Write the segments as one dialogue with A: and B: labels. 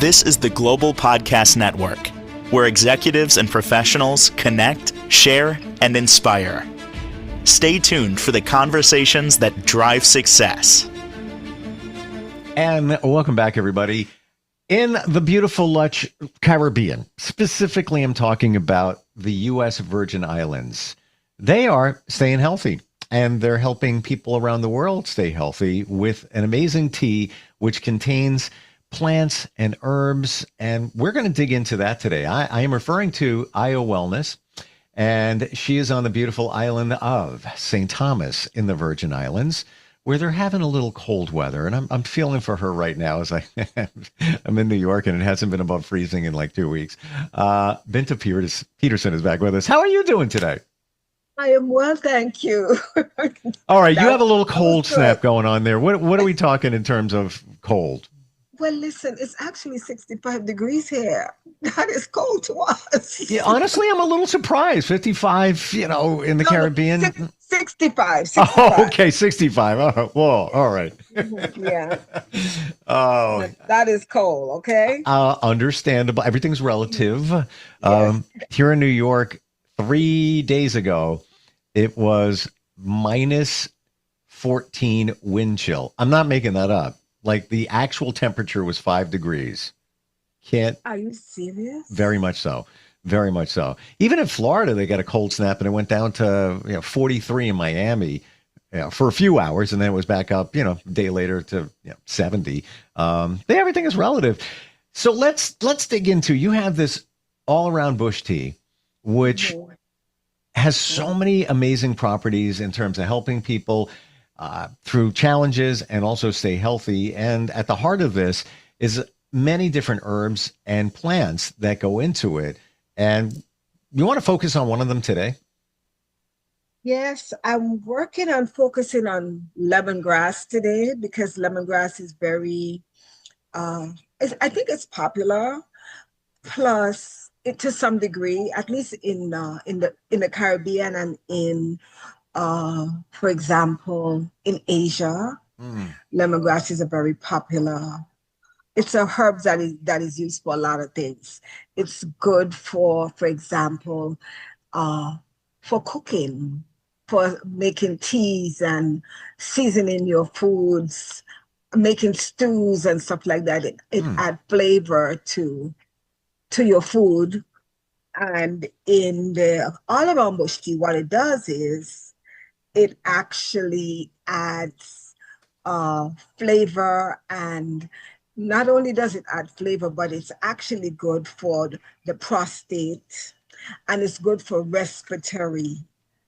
A: This is the Global Podcast Network, where executives and professionals connect, share, and inspire. Stay tuned for the conversations that drive success.
B: And welcome back, everybody. In the beautiful lush Caribbean, specifically, I'm talking about the U.S. Virgin Islands. They are staying healthy, and they're helping people around the world stay healthy with an amazing tea, which contains plants and herbs. And we're going to dig into that today. I am referring to Io Wellness, and she is on the beautiful island of St. Thomas in the Virgin Islands, where they're having a little cold weather. And I'm feeling for her right now as I'm in New York, and it hasn't been above freezing in like 2 weeks. Binta Peterson is back with us. How are you doing today?
C: I am well, thank you.
B: All right, you have a little cold snap going on there. What are we talking in terms of cold?
C: Well, listen, it's actually 65 degrees here. That is cold to us.
B: Yeah, honestly, I'm a little surprised. 55, in the Caribbean.
C: 65.
B: Oh, okay, 65. Oh, whoa, all right.
C: Yeah.
B: Oh,
C: that is cold, okay?
B: Understandable. Everything's relative.
C: Yes.
B: Here in New York, 3 days ago, it was minus 14 wind chill. I'm not making that up. Like the actual temperature was 5 degrees.
C: Are you serious?
B: Very much so. Very much so. Even in Florida, they got a cold snap, and it went down to 43 in Miami for a few hours, and then it was back up, a day later to 70. Everything is relative. So let's dig into. You have this all-around bush tea, which has so many amazing properties in terms of helping people through challenges and also stay healthy. And at the heart of this is many different herbs and plants that go into it. And you want to focus on one of them today?
C: Yes, I'm working on focusing on lemongrass today because lemongrass is very, I think it's popular. Plus, to some degree, at least in the Caribbean and in for example, in Asia, lemongrass is a very popular. It's a herb that is used for a lot of things. It's good for example, for cooking, for making teas and seasoning your foods, making stews and stuff like that. It adds flavor to your food. And in the all-around bush tea, what it does is it actually adds flavor, and not only does it add flavor, but it's actually good for the prostate, and it's good for respiratory.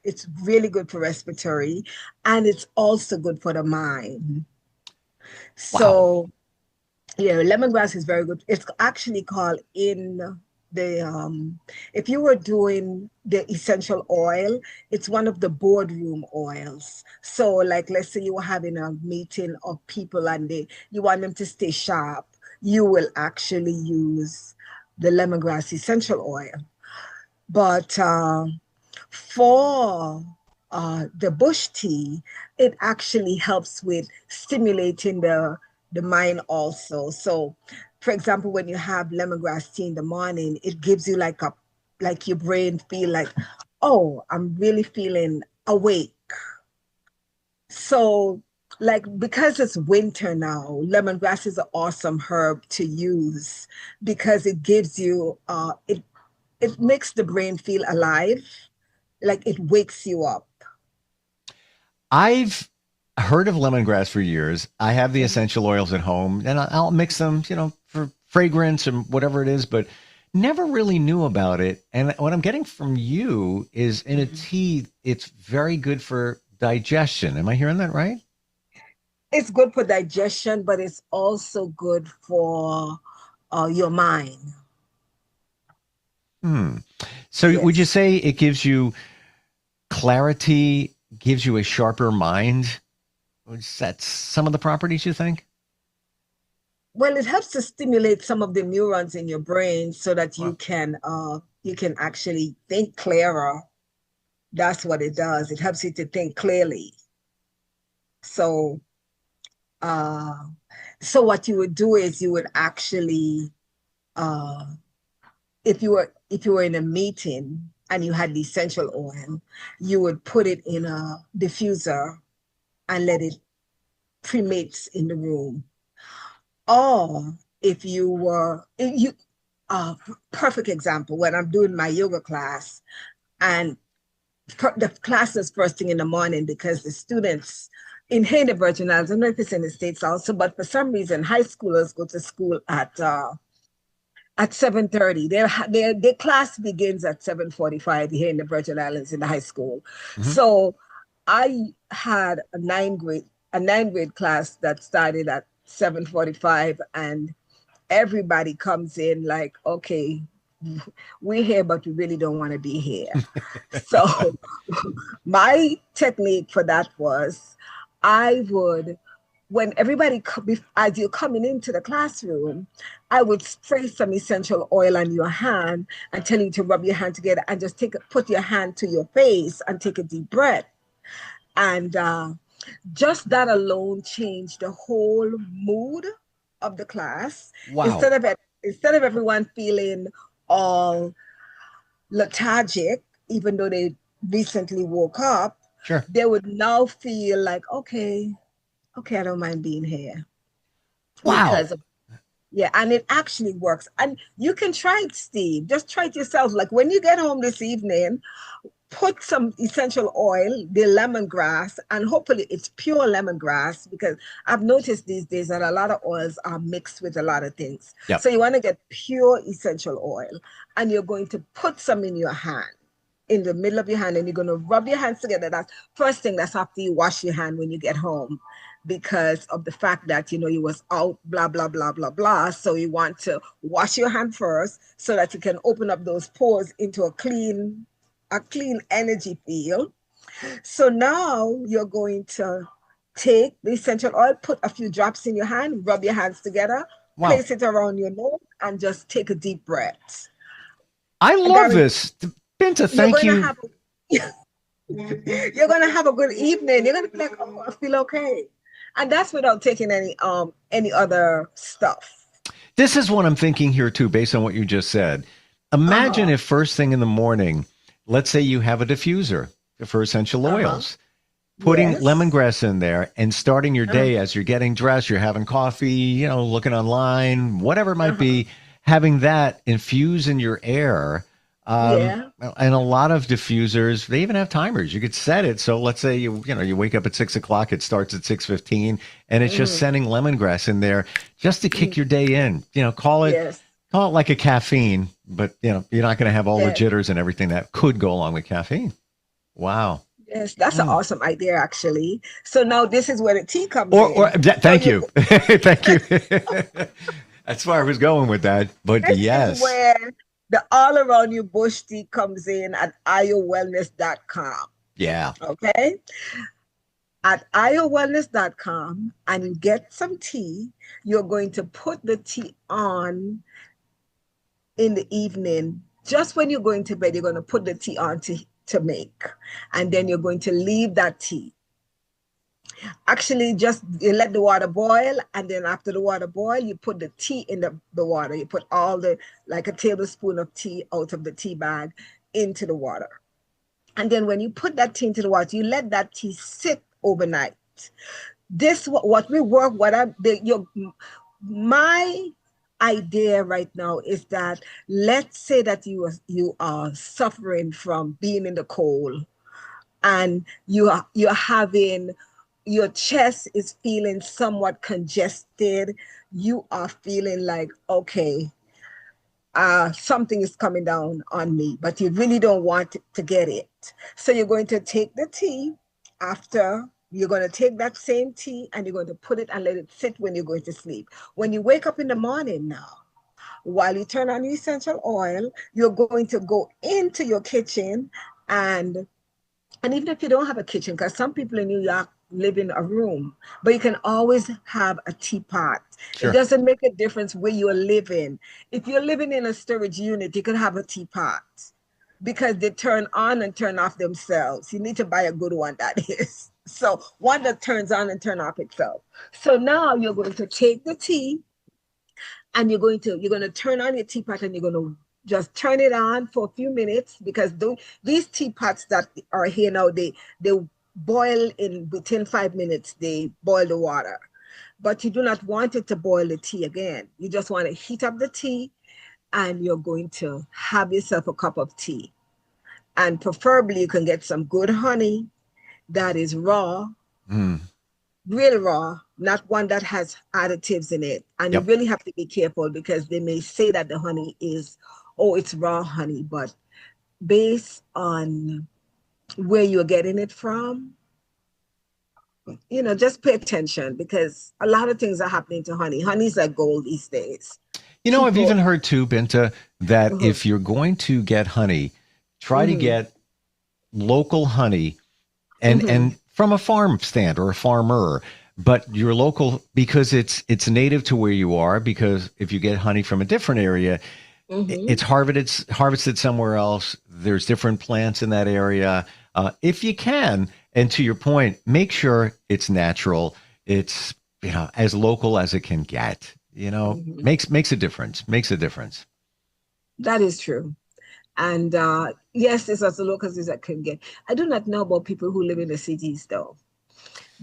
C: It's really good for respiratory, and it's also good for the mind.
B: Wow.
C: So, lemongrass is very good. It's actually called in the if you were doing the essential oil, it's one of the boardroom oils. So like, let's say you were having a meeting of people and you want them to stay sharp, you will actually use the lemongrass essential oil. But for the bush tea, it actually helps with stimulating the mind also. So for example, when you have lemongrass tea in the morning, it gives you like your brain feel like, oh, I'm really feeling awake. So like, because it's winter now, lemongrass is an awesome herb to use because it gives you, it makes the brain feel alive, like it wakes you up.
B: I've heard of lemongrass for years. I have the essential oils at home, and I'll mix them, for fragrance and whatever it is, but never really knew about it. And what I'm getting from you is in a tea, it's very good for digestion. Am I hearing that right?
C: It's good for digestion, but it's also good for your mind.
B: So
C: Yes.
B: Would you say it gives you clarity, gives you a sharper mind? That's some of the properties you think?
C: Well, it helps to stimulate some of the neurons in your brain so that you can actually think clearer. That's what it does. It helps you to think clearly. So So what you would do is you would actually uh, if you were in a meeting and you had the essential oil, you would put it in a diffuser and let it cremate in the room. Or if you were if you perfect example, when I'm doing my yoga class and the class is first thing in the morning because the students in here in the Virgin Islands, I don't know if it's in the States also, but for some reason, high schoolers go to school at 7:30. Their class begins at 7:45 here in the Virgin Islands in the high school.
B: Mhm.
C: So I had a ninth grade class that started at 7:45, and everybody comes in like, okay, we're here, but we really don't want to be here. So my technique for that was I would, when everybody, as you're coming into the classroom, I would spray some essential oil on your hand and tell you to rub your hand together and just put your hand to your face and take a deep breath. And just that alone changed the whole mood of the class.
B: Wow.
C: Instead of everyone feeling all lethargic, even though they recently woke up,
B: Sure.
C: they would now feel like, okay, I don't mind being here
B: Wow.
C: because of, yeah, and it actually works. And you can try it, Steve. Just try it yourself. Like when you get home this evening, put some essential oil, the lemongrass, and hopefully it's pure lemongrass because I've noticed these days that a lot of oils are mixed with a lot of things.
B: Yep.
C: So you want to get pure essential oil and you're going to put some in your hand, in the middle of your hand, and you're going to rub your hands together. That's first thing. That's after you wash your hand when you get home because of the fact that, you was out, blah, blah, blah, blah, blah. So you want to wash your hand first so that you can open up those pores into a clean energy field. So now you're going to take the essential oil, put a few drops in your hand, rub your hands together,
B: Wow.
C: place it around your nose, and just take a deep breath.
B: I love this. Binta, thank you.
C: You're going to have a good evening. You're going to be like, oh, I feel okay. And that's without taking any other stuff.
B: This is what I'm thinking here too, based on what you just said. Imagine if first thing in the morning, let's say you have a diffuser for essential oils, putting lemongrass in there and starting your day as you're getting dressed, you're having coffee, looking online, whatever it might be, having that infuse in your air. And a lot of diffusers, they even have timers. You could set it. So let's say you wake up at 6:00, it starts at 6:15, and it's just sending lemongrass in there just to kick your day in. Call it like a caffeine, but you're not going to have all the jitters and everything that could go along with caffeine. Wow.
C: Yes, that's an awesome idea, actually. So now this is where the tea comes in.
B: Thank you. Thank you. That's where I was going with that. But
C: this
B: yes.
C: is where the all around you bush tea comes in at iowellness.com.
B: Yeah.
C: Okay. At iowellness.com, and you get some tea. You're going to put the tea on in the evening. Just when you're going to bed, you're going to put the tea on to make. And then you're going to leave that tea. Actually, just you let the water boil, and then after the water boil, you put the tea in the water. You put like a tablespoon of tea out of the tea bag into the water. And then when you put that tea into the water, you let that tea sit overnight. My idea right now is that, let's say that you are suffering from being in the cold, and you're having, your chest is feeling somewhat congested. You are feeling like, okay, something is coming down on me, but you really don't want to get it. So you're going to take the tea after. You're going to take that same tea and you're going to put it and let it sit when you're going to sleep. When you wake up in the morning now, while you turn on your essential oil, you're going to go into your kitchen, and even if you don't have a kitchen, because some people in New York live in a room, but you can always have a teapot.
B: Sure.
C: It doesn't make a difference where you're living. If you're living in a storage unit, you can have a teapot because they turn on and turn off themselves. You need to buy a good one, that is. So one that turns on and turn off itself. So now you're going to take the tea and you're going to turn on your teapot, and you're going to just turn it on for a few minutes, because these teapots that are here now, they boil in within 5 minutes. They boil the water, but you do not want it to boil the tea again. You just want to heat up the tea, and you're going to have yourself a cup of tea. And preferably you can get some good honey that is raw, real raw, not one that has additives in it. And
B: Yep.
C: you really have to be careful, because they may say that the honey is, oh, it's raw honey, but based on where you're getting it from, just pay attention, because a lot of things are happening to honey. Honey's like gold these days.
B: I've even heard too, Binta, that if you're going to get honey, try to get local honey and from a farm stand or a farmer, but your local, because it's native to where you are. Because if you get honey from a different area, it's harvested somewhere else. There's different plants in that area. If you can, and to your point, make sure it's natural. It's as local as it can get. Makes a difference. Makes a difference.
C: That is true. And yes, it's as local as I can get. I do not know about people who live in the cities, though.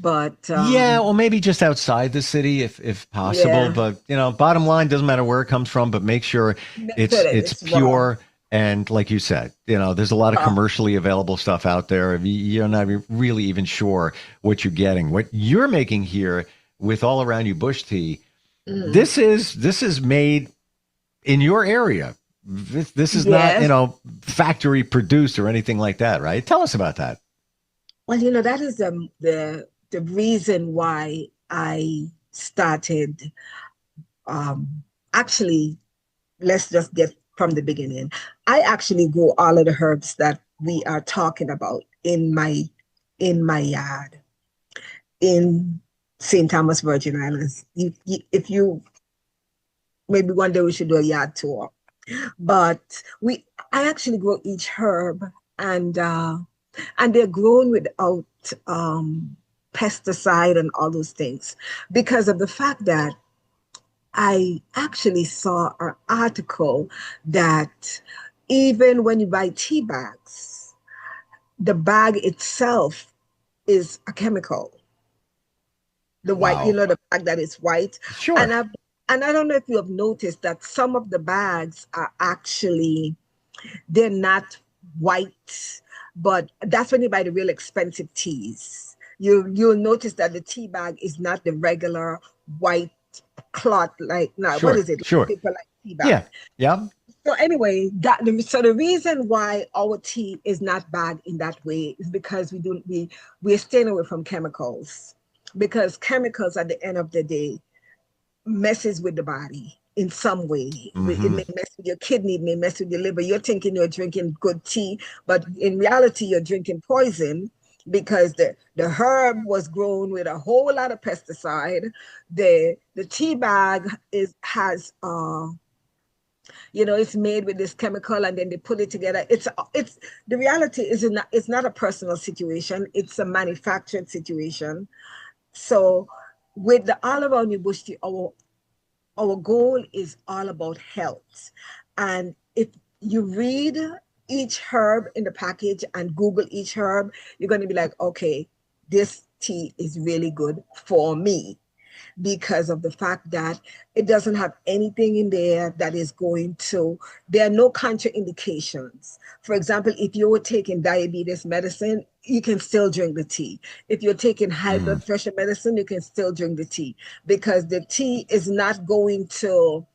C: But
B: yeah, or maybe just outside the city, if possible.
C: Yeah.
B: But bottom line, doesn't matter where it comes from, but make sure it's pure.
C: raw.
B: And like you said, there's a lot of commercially available stuff out there. You're not really even sure what you're getting. What you're making here with All Around You Bush Tea, this is made in your area. This is not, factory produced or anything like that, right? Tell us about that.
C: Well, that is the reason why I started. Actually, let's just get from the beginning. I actually grow all of the herbs that we are talking about in my yard in St. Thomas, Virgin Islands. If you maybe one day we should do a yard tour. But I actually grow each herb, and they're grown without pesticide and all those things, because of the fact that I actually saw an article that even when you buy tea bags, the bag itself is a chemical. The white, the bag that is white.
B: Sure.
C: And I don't know if you have noticed that some of the bags are actually, they're not white, but that's when you buy the real expensive teas. You'll notice that the tea bag is not the regular white cloth, like, now,
B: Sure.
C: what is it?
B: Sure.
C: People like tea bag.
B: Yeah.
C: So anyway, so the reason why our tea is not bagged in that way is because we're staying away from chemicals, because chemicals at the end of the day messes with the body in some way. It may mess with your kidney, it may mess with your liver. You're thinking you're drinking good tea, but in reality you're drinking poison, because the herb was grown with a whole lot of pesticide. The tea bag has it's made with this chemical, and then they put it together. It's the reality is it's not a personal situation, it's a manufactured situation. So with the All Around You Bush Tea, our goal is all about health. And if you read each herb in the package and Google each herb, you're going to be like, okay, this tea is really good for me, because of the fact that it doesn't have anything in there that is there are no contraindications. For example, if you were taking diabetes medicine, you can still drink the tea. If you're taking high blood pressure medicine, you can still drink the tea, because the tea is not going to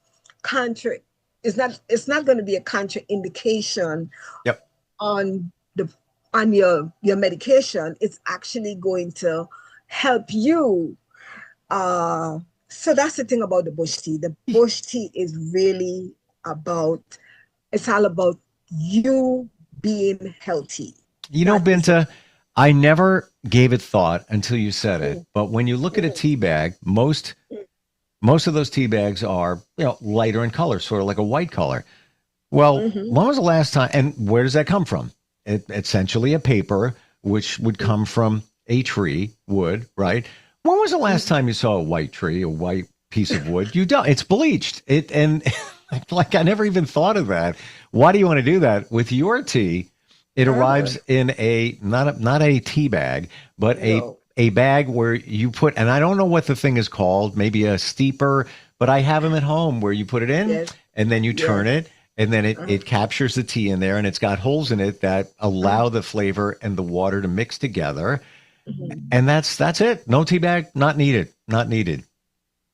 C: it's not going to be a contraindication on your medication. It's actually going to help you. So that's the thing about the bush tea. The bush tea is really it's all about you being healthy.
B: Binta, I never gave it thought until you said it. But when you look at a tea bag, most of those tea bags are, lighter in color, sort of like a white color. Well, when was the last time, and where does that come from? Essentially a paper, which would come from a tree, wood, right? When was the last time you saw a white tree, a white piece of wood. You don't. It's bleached. And like I never even thought of that. Why do you want to do that with your tea? It arrives in a not a tea bag, but
C: No.
B: a bag where you put, and I don't know what the thing is called, maybe a steeper, but I have them at home where you put it in
C: Yes.
B: and then you turn
C: Yes.
B: it and then it captures the tea in there and it's got holes in it that allow the flavor and the water to mix together.
C: Mhm.
B: And that's it. No tea bag, not needed. Not needed.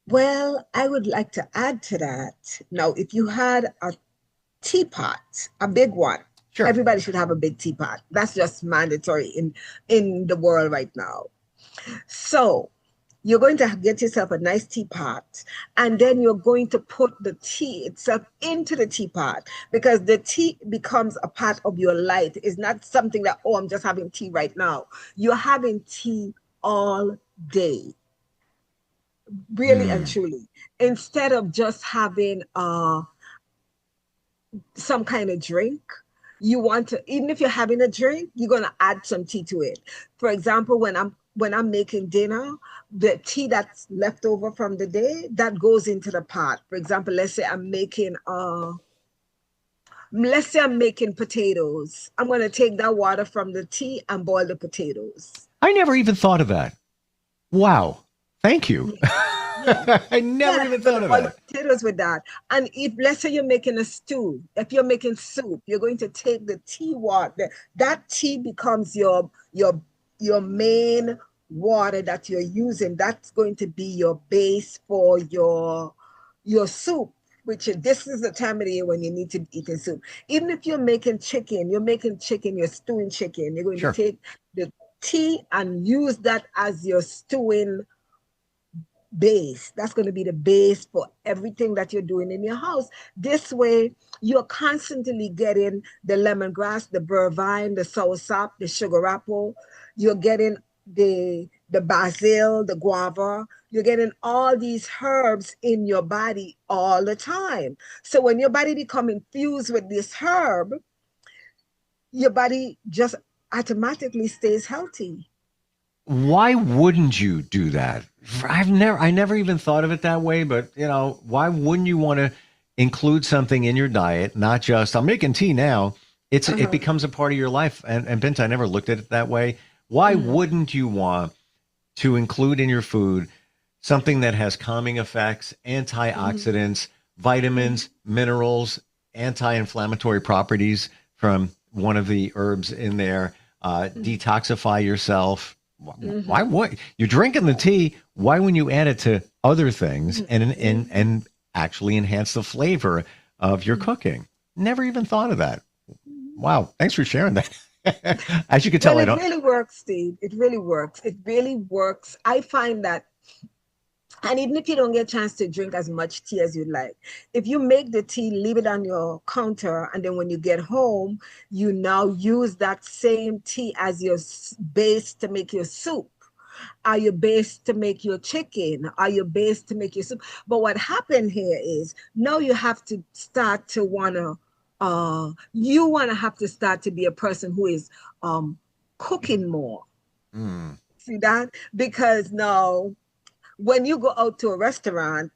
C: Well, I would like to add to that. Now, if you had a teapot, a big one,
B: Sure.
C: everybody should have a big teapot. That's just mandatory in the world right now. So you're going to get yourself a nice teapot, and then you're going to put the tea itself into the teapot because the tea becomes a part of your life. It's not something that, oh, I'm just having tea right now. You're having tea all day, really and truly. Instead of just having some kind of drink, you want to, even if you're having a drink, you're going to add some tea to it. For example, when I'm making dinner, the tea that's left over from the day that goes into the pot. For example, let's say I'm making potatoes. I'm going to take that water from the tea and boil the potatoes.
B: I never even thought of that. Wow. Thank you.
C: Yeah.
B: I never
C: Yeah,
B: even
C: you're
B: thought
C: gonna
B: of
C: boil
B: that.
C: the potatoes with that. And if let's say you're making a stew, if you're making soup, you're going to take the tea water. That tea becomes your main water that you're using. That's going to be your base for your soup. This is the time of the year when you need to be eating soup. Even if you're making chicken, you're stewing chicken. You're going to
B: Sure.
C: take the tea and use that as your stewing base. That's going to be the base for everything that you're doing in your house. This way, you're constantly getting the lemongrass, the vervine, the soursop, the sugar apple. You're getting the basil, the guava. You're getting all these herbs in your body all the time. So when your body become infused with this herb, your body just automatically stays healthy.
B: Why wouldn't you do that? I never even thought of it that way, but why wouldn't you want to include something in your diet, not just I'm making tea now. It becomes a part of your life. And Binta, I never looked at it that way. Why wouldn't you want to include in your food something that has calming effects, antioxidants, vitamins, minerals, anti-inflammatory properties from one of the herbs in there, detoxify yourself? Why would you're drinking the tea? Why wouldn't you add it to other things and actually enhance the flavor of your cooking? Never even thought of that. Wow. Thanks for sharing that. As you can tell,
C: Well,
B: I
C: it
B: don't.
C: really works, Steve. It really works. It really works. I find that, and even if you don't get a chance to drink as much tea as you'd like, if you make the tea, leave it on your counter, and then when you get home, you now use that same tea as your base to make your soup. Are your base to make your chicken? Are your base to make your soup? But what happened here is now you have to start to have to start to be a person who is cooking more. See that? Because now when you go out to a restaurant,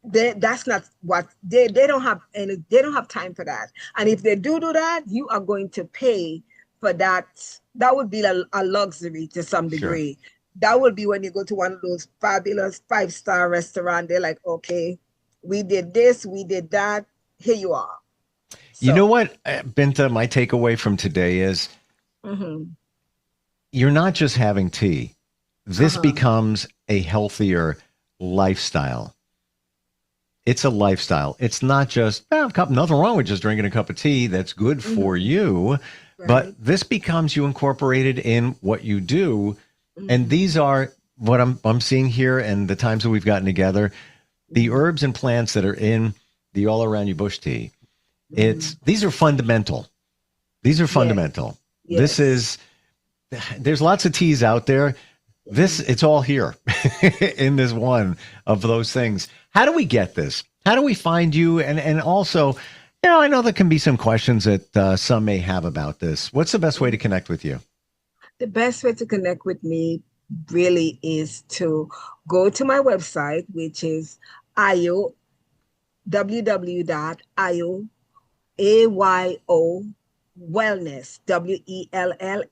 C: that's not what they don't have, and they don't have time for that. And if they do that, you are going to pay for that. That would be a luxury to some
B: Sure.
C: degree. That would be when you go to one of those fabulous 5-star restaurants. They're like, okay, we did this, we did that. Here you are.
B: You know
C: So,
B: what, Binta, my takeaway from today is you're not just having tea. This becomes a healthier lifestyle. It's a lifestyle. It's not just nothing wrong with just drinking a cup of tea. That's good for you.
C: right.
B: But this becomes you incorporated in what you do. And these are what I'm seeing here and the times that we've gotten together, the herbs and plants that are in the all around you bush tea. These are fundamental. These are fundamental.
C: Yes.
B: There's lots of teas out there. It's all here in this one of those things. How do we get this? How do we find you? And also, I know there can be some questions that some may have about this. What's the best way to connect with you?
C: The best way to connect with me really is to go to my website, which is IO, www.io, AYO, wellness, WELLNESS,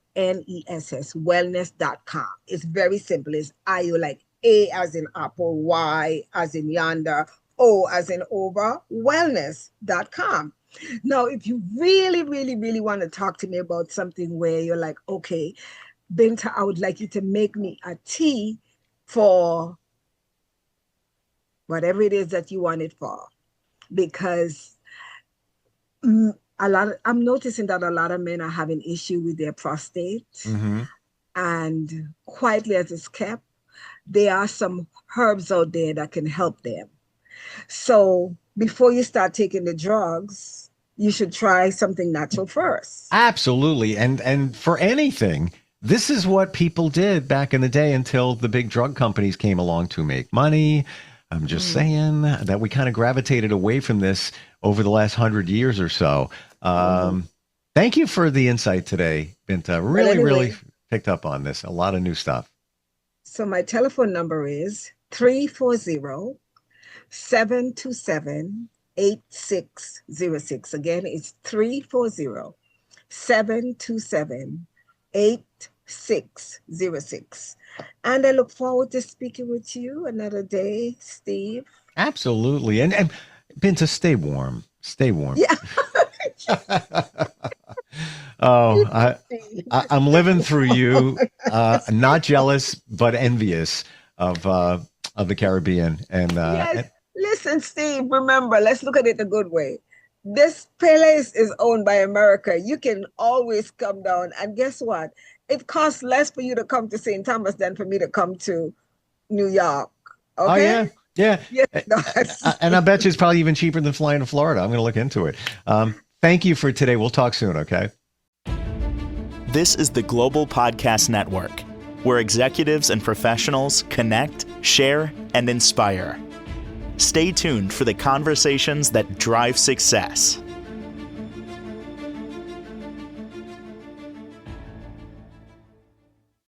C: wellness.com. It's very simple. It's IO, like A as in apple, Y as in yonder, O as in over, wellness.com. Now, if you really, really, really want to talk to me about something where you're like, okay, Binta, I would like you to make me a tea for whatever it is that you want it for. Because I'm noticing that a lot of men are having issue with their prostate.
B: Mm-hmm.
C: And quietly as it's kept, there are some herbs out there that can help them. So before you start taking the drugs, you should try something natural first.
B: Absolutely. And for anything, this is what people did back in the day until the big drug companies came along to make money. I'm just saying that we kind of gravitated away from this over the last 100 years or so. Thank you for the insight today, Binta. Really picked up on this. A lot of new stuff.
C: So my telephone number is 340-727-8606. Again, it's 340-727-8606. And I look forward to speaking with you another day, Steve.
B: Absolutely. And Binta, stay warm. Stay warm.
C: Yeah.
B: I'm living through you. Not jealous, but envious of the Caribbean. And
C: yes. Listen, Steve, remember, let's look at it the good way. This place is owned by America. You can always come down. And guess what? It costs less for you to come to St. Thomas than for me to come to New York. Okay?
B: Oh, yeah. Yeah.
C: Yes,
B: and I bet you it's probably even cheaper than flying to Florida. I'm going to look into it. Thank you for today. We'll talk soon, okay?
A: This is the Global Podcast Network, where executives and professionals connect, share, and inspire. Stay tuned for the conversations that drive success.